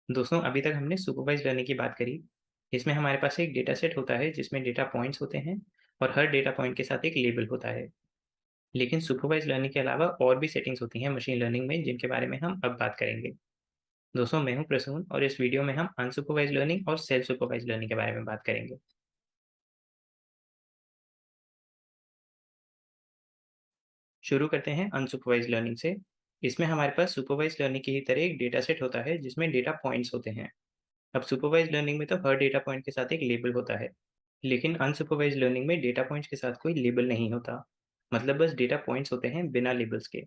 दोस्तों, अभी तक हमने सुपरवाइज्ड लर्निंग की बात करी। इसमें हमारे पास एक डेटा सेट होता है जिसमें डेटा पॉइंट्स होते हैं और हर डेटा पॉइंट के साथ एक लेबल होता है। लेकिन सुपरवाइज्ड लर्निंग के अलावा और भी सेटिंग्स होती हैं मशीन लर्निंग में, जिनके बारे में हम अब बात करेंगे। दोस्तों, मैं हूं प्रसून और इस वीडियो में हम अनसुपरवाइज्ड लर्निंग और सेल्फ सुपरवाइज्ड लर्निंग के बारे में बात करेंगे। शुरू करते हैं अनसुपरवाइज्ड लर्निंग से। इसमें हमारे पास सुपरवाइज्ड लर्निंग की ही तरह एक डेटा सेट होता है जिसमें डेटा पॉइंट्स होते हैं। अब सुपरवाइज्ड लर्निंग में तो हर डेटा पॉइंट के साथ एक लेबल होता है, लेकिन अनसुपरवाइज्ड लर्निंग में डेटा पॉइंट्स के साथ कोई लेबल नहीं होता। मतलब बस डेटा पॉइंट्स होते हैं बिना लेबल्स के।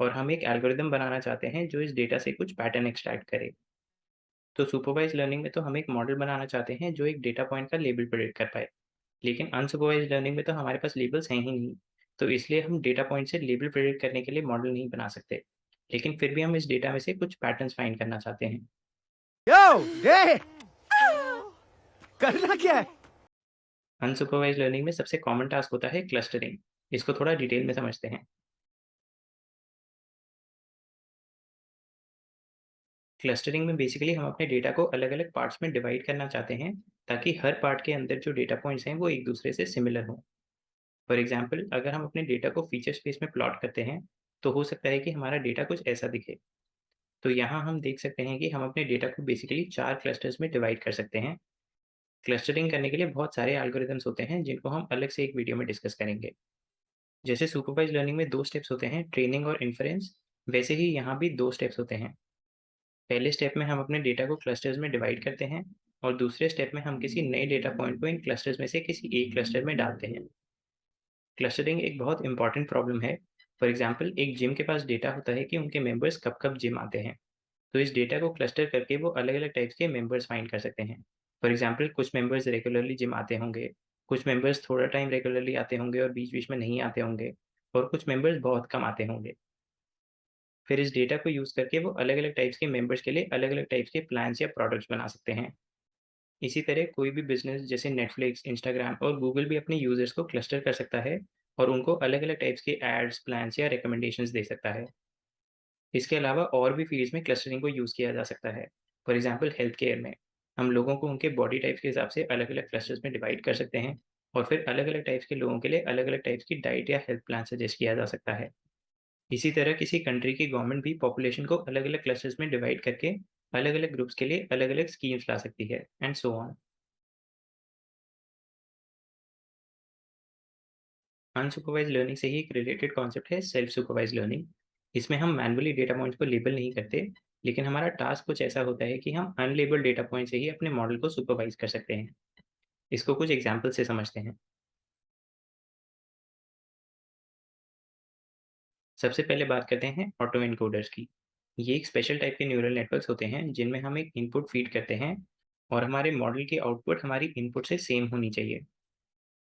और हम एक एल्गोरिदम बनाना चाहते हैं जो इस डेटा से कुछ पैटर्न एक्सट्रैक्ट करे। तो सुपरवाइज्ड लर्निंग में तो हम एक मॉडल बनाना चाहते हैं जो एक डेटा पॉइंट का लेबल प्रेडिक्ट कर पाए। लेकिन अनसुपरवाइज्ड लर्निंग में तो हमारे पास लेबल्स हैं ही नहीं। तो इसलिए हम डेटा पॉइंट से लेबल प्रेडिक्ट करने के लिए मॉडल नहीं बना सकते। लेकिन फिर भी हम इस डेटा में से कुछ पैटर्न्स फाइंड करना चाहते हैं। यो डे करना क्या है? अनसुपरवाइज्ड लर्निंग में सबसे कॉमन टास्क होता है क्लस्टरिंग। इसको थोड़ा डिटेल में समझते हैं। क्लस्टरिंग में बेसिकली हम अपने डेटा को अलग अलग पार्ट्स में डिवाइड करना चाहते हैं, ताकि हर पार्ट के अंदर जो डेटा पॉइंट्स हैं वो एक दूसरे से सिमिलर हों। फॉर एग्जांपल, अगर हम अपने डेटा को फीचर स्पेस में प्लॉट करते हैं, तो हो सकता है कि हमारा डेटा कुछ ऐसा दिखे। तो यहाँ हम देख सकते हैं कि हम अपने डेटा को बेसिकली 4 क्लस्टर्स में डिवाइड कर सकते हैं। क्लस्टरिंग करने के लिए बहुत सारे एल्गोरिदम्स होते हैं जिनको हम अलग से एक वीडियो में डिस्कस करेंगे। जैसे सुपरवाइज्ड लर्निंग में 2 स्टेप्स होते हैं, ट्रेनिंग और इन्फरेंस, वैसे ही यहाँ भी 2 स्टेप्स होते हैं। पहले स्टेप में हम अपने डेटा को क्लस्टर्स में डिवाइड करते हैं और दूसरे स्टेप में हम किसी नए डेटा पॉइंट को इन क्लस्टर्स में से किसी एक क्लस्टर में डालते हैं। क्लस्टरिंग एक बहुत इंपॉर्टेंट प्रॉब्लम है। फॉर एग्जांपल, एक जिम के पास डेटा होता है कि उनके मेंबर्स कब कब जिम आते हैं। तो इस डेटा को क्लस्टर करके वो अलग अलग टाइप्स के मेंबर्स फाइंड कर सकते हैं। फॉर एग्जांपल, कुछ मेंबर्स रेगुलरली जिम आते होंगे, कुछ मेंबर्स थोड़ा टाइम रेगुलरली आते होंगे और बीच बीच में नहीं आते होंगे, और कुछ मेंबर्स बहुत कम आते होंगे। फिर इस डेटा को यूज़ करके वो अलग अलग टाइप्स के मेंबर्स के लिए अलग अलग टाइप्स के प्लान्स या प्रोडक्ट्स बना सकते हैं। इसी तरह कोई भी बिजनेस जैसे नेटफ्लिक्स, इंस्टाग्राम और गूगल भी अपने यूजर्स को क्लस्टर कर सकता है और उनको अलग अलग टाइप्स के एड्स, प्लान्स या रिकमेंडेशंस दे सकता है। इसके अलावा और भी फील्ड्स में क्लस्टरिंग को यूज़ किया जा सकता है। फॉर एग्जांपल, हेल्थ केयर में हम लोगों को उनके बॉडी टाइप्स के हिसाब से अलग अलग क्लस्टर्स में डिवाइड कर सकते हैं और फिर अलग अलग टाइप्स के लोगों के लिए अलग अलग टाइप्स की डाइट या हेल्थ प्लान सजेस्ट किया जा सकता है। इसी तरह किसी कंट्री की गवर्नमेंट भी पॉपुलेशन को अलग अलग क्लस्टर्स में डिवाइड करके अलग अलग ग्रुप्स के लिए अलग अलग स्कीम्स ला सकती है, and so on. Unsupervised learning से ही एक रिलेटेड कॉन्सेप्ट है सेल्फ सुपरवाइज्ड लर्निंग। इसमें हम मैनुअली डेटा पॉइंट्स को लेबल नहीं करते, लेकिन हमारा टास्क कुछ ऐसा होता है कि हम अनलेबल्ड डेटा पॉइंट से ही अपने मॉडल को सुपरवाइज कर सकते हैं। इसको कुछ एग्जाम्पल से समझते हैं। सबसे पहले बात करते हैं ऑटो एनकोडर्स की। ये एक स्पेशल टाइप के न्यूरल नेटवर्क्स होते हैं जिनमें हम एक इनपुट फीड करते हैं और हमारे मॉडल की आउटपुट हमारी इनपुट से सेम होनी चाहिए।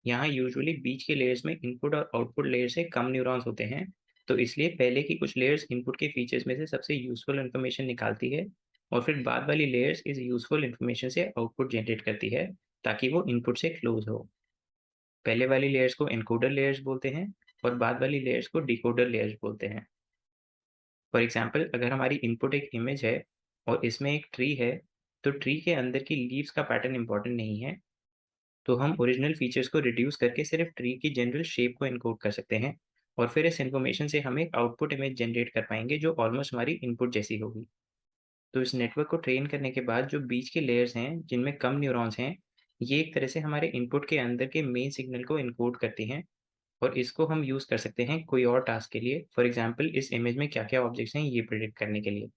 यहाँ यूजुअली बीच के लेयर्स में इनपुट और आउटपुट लेयर से कम न्यूरॉन्स होते हैं, तो इसलिए पहले की कुछ लेयर्स इनपुट के फीचर्स में से सबसे यूजफुल इन्फॉर्मेशन निकालती है और फिर बाद वाली लेयर्स इस यूजफुल इन्फॉर्मेशन से आउटपुट जनरेट करती है, ताकि वो इनपुट से क्लोज हो। पहले वाली लेयर्स को एनकोडर लेयर्स बोलते हैं और बाद वाली लेयर्स को डिकोडर लेयर्स बोलते हैं। फॉर एग्जाम्पल, अगर हमारी इनपुट एक इमेज है और इसमें एक ट्री है, तो ट्री के अंदर की लीव्स का पैटर्न इंपॉर्टेंट नहीं है। तो हम ओरिजिनल फीचर्स को रिड्यूस करके सिर्फ ट्री की जनरल शेप को एनकोड कर सकते हैं और फिर इस इन्फॉर्मेशन से हम एक आउटपुट इमेज जनरेट कर पाएंगे जो ऑलमोस्ट हमारी इनपुट जैसी होगी। तो इस नेटवर्क को ट्रेन करने के बाद जो बीच के लेयर्स हैं जिनमें कम न्यूरॉन्स हैं, ये एक तरह से हमारे इनपुट के अंदर के मेन सिग्नल को इनकोड करती हैं और इसको हम यूज़ कर सकते हैं कोई और टास्क के लिए। फॉर एग्जाम्पल, इस इमेज में क्या क्या ऑब्जेक्ट्स हैं ये प्रिडिक्ट करने के लिए।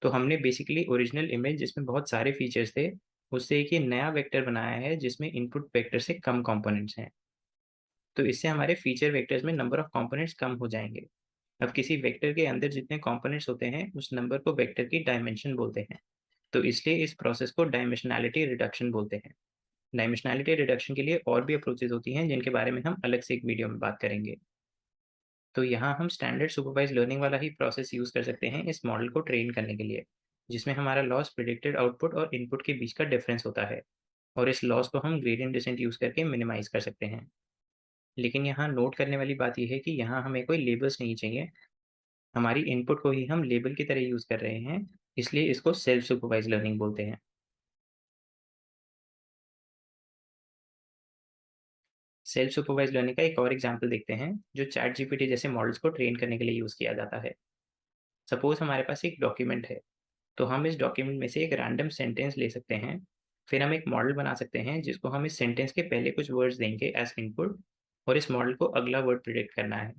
तो हमने बेसिकली ओरिजिनल इमेज जिसमें बहुत सारे फीचर्स थे, उससे एक ये नया वेक्टर बनाया है जिसमें इनपुट वेक्टर से कम कंपोनेंट्स हैं। तो इससे हमारे फीचर वेक्टर्स में नंबर ऑफ कंपोनेंट्स कम हो जाएंगे। अब किसी वेक्टर के अंदर जितने कंपोनेंट्स होते हैं उस नंबर को वेक्टर की डायमेंशन बोलते हैं। तो इसलिए इस प्रोसेस को डायमेंशनैलिटी रिडक्शन बोलते हैं। डायमेंशनैलिटी रिडक्शन के लिए और भी अप्रोचेस होती हैं जिनके बारे में हम अलग से एक वीडियो में बात करेंगे। तो यहाँ हम स्टैंडर्ड सुपरवाइज लर्निंग वाला ही प्रोसेस यूज़ कर सकते हैं इस मॉडल को ट्रेन करने के लिए, जिसमें हमारा लॉस प्रिडिक्टेड आउटपुट और इनपुट के बीच का डिफरेंस होता है और इस लॉस को हम ग्रेडियंट डिसेंट यूज़ करके मिनिमाइज कर सकते हैं। लेकिन यहाँ नोट करने वाली बात यह है कि यहाँ हमें कोई लेबल्स नहीं चाहिए। हमारी इनपुट को ही हम लेबल की तरह यूज़ कर रहे हैं इसलिए इसको सेल्फ सुपरवाइज्ड लर्निंग बोलते हैं। सेल्फ सुपरवाइज्ड लर्निंग का एक और एग्जांपल देखते हैं, जो चैट जीपीटी जैसे मॉडल्स को ट्रेन करने के लिए यूज़ किया जाता है। सपोज़ हमारे पास एक डॉक्यूमेंट है, तो हम इस डॉक्यूमेंट में से एक रैंडम सेंटेंस ले सकते हैं। फिर हम एक मॉडल बना सकते हैं जिसको हम इस सेंटेंस के पहले कुछ वर्ड्स देंगे एज़ इनपुट, और इस मॉडल को अगला वर्ड प्रिडिक्ट करना है।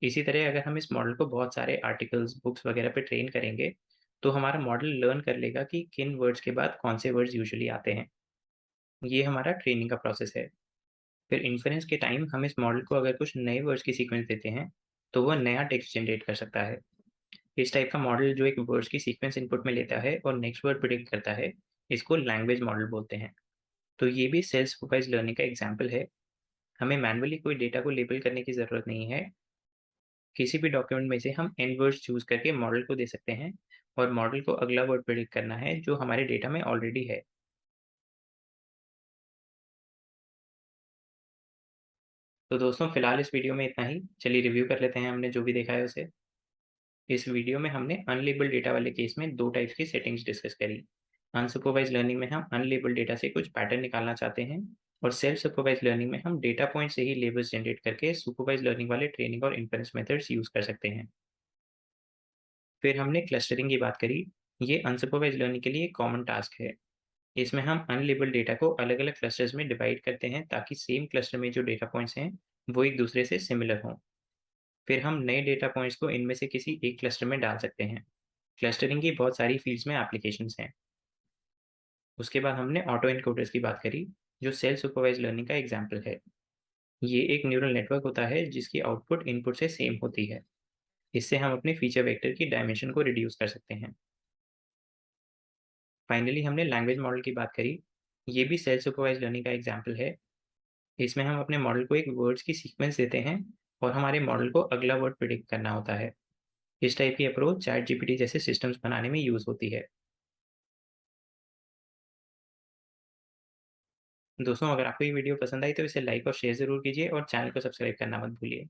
इसी तरह अगर हम इस मॉडल को बहुत सारे आर्टिकल्स, बुक्स वगैरह पे ट्रेन करेंगे, तो हमारा मॉडल लर्न कर लेगा कि किन वर्ड्स के बाद कौन से वर्ड्स यूजुअली आते हैं। ये हमारा ट्रेनिंग का प्रोसेस है। फिर इन्फरेंस के टाइम हम इस मॉडल को अगर कुछ नए वर्ड्स की सीक्वेंस देते हैं, तो वह नया टेक्स्ट जनरेट कर सकता है। इस टाइप का मॉडल जो एक वर्ड्स की सीक्वेंस इनपुट में लेता है और नेक्स्ट वर्ड प्रिडिक्ट करता है, इसको लैंग्वेज मॉडल बोलते हैं। तो ये भी सेल्फ सुपरवाइज्ड लर्निंग का एग्जाम्पल है। हमें मैनुअली कोई डेटा को लेबल करने की ज़रूरत नहीं है। किसी भी डॉक्यूमेंट में से हम एन वर्ड्स चूज़ करके मॉडल को दे सकते हैं, और मॉडल को अगला वर्ड प्रिडिक्ट करना है जो हमारे डेटा में ऑलरेडी है। तो दोस्तों, फिलहाल इस वीडियो में इतना ही। चलिए रिव्यू कर लेते हैं हमने जो भी देखा है उसे। इस वीडियो में हमने अनलेबल्ड डेटा वाले केस में 2 टाइप्स की सेटिंग्स डिस्कस करी। अनसुपरवाइज्ड लर्निंग में हम अनलेबल्ड डेटा से कुछ पैटर्न निकालना चाहते हैं, और सेल्फ सुपरवाइज्ड लर्निंग में हम डेटा पॉइंट से ही लेबल्स जनरेट करके सुपरवाइज्ड लर्निंग वाले ट्रेनिंग और इन्फरेंस मेथड्स यूज़ कर सकते हैं। फिर हमने क्लस्टरिंग की बात करी। ये अनसुपरवाइज्ड लर्निंग के लिए एक कॉमन टास्क है। इसमें हम अनलेबल्ड डेटा को अलग-अलग क्लस्टर्स में डिवाइड करते हैं ताकि सेम क्लस्टर में जो डेटा पॉइंट्स हैं, वो एक दूसरे से सिमिलर हों। फिर हम नए डेटा पॉइंट्स को इनमें से किसी एक क्लस्टर में डाल सकते हैं। क्लस्टरिंग की बहुत सारी फील्ड्स में एप्लीकेशंस हैं। उसके बाद हमने ऑटो एन्कोडर्स की बात करी, जो सेल्फ सुपरवाइज्ड लर्निंग का एग्जाम्पल है। ये एक न्यूरल नेटवर्क होता है जिसकी आउटपुट इनपुट से सेम होती है। इससे हम अपने फीचर वेक्टर की डायमेंशन को रिड्यूस कर सकते हैं। फाइनली हमने लैंग्वेज मॉडल की बात करी। ये भी सेल्फ सुपरवाइज्ड लर्निंग का एग्जाम्पल है। इसमें हम अपने मॉडल को एक वर्ड्स की सीक्वेंस देते हैं, और हमारे मॉडल को अगला वर्ड प्रिडिक्ट करना होता है। इस टाइप की अप्रोच चैट जीपीटी जैसे सिस्टम्स बनाने में यूज़ होती है। दोस्तों, अगर आपको ये वीडियो पसंद आई तो इसे लाइक और शेयर ज़रूर कीजिए, और चैनल को सब्सक्राइब करना मत भूलिए।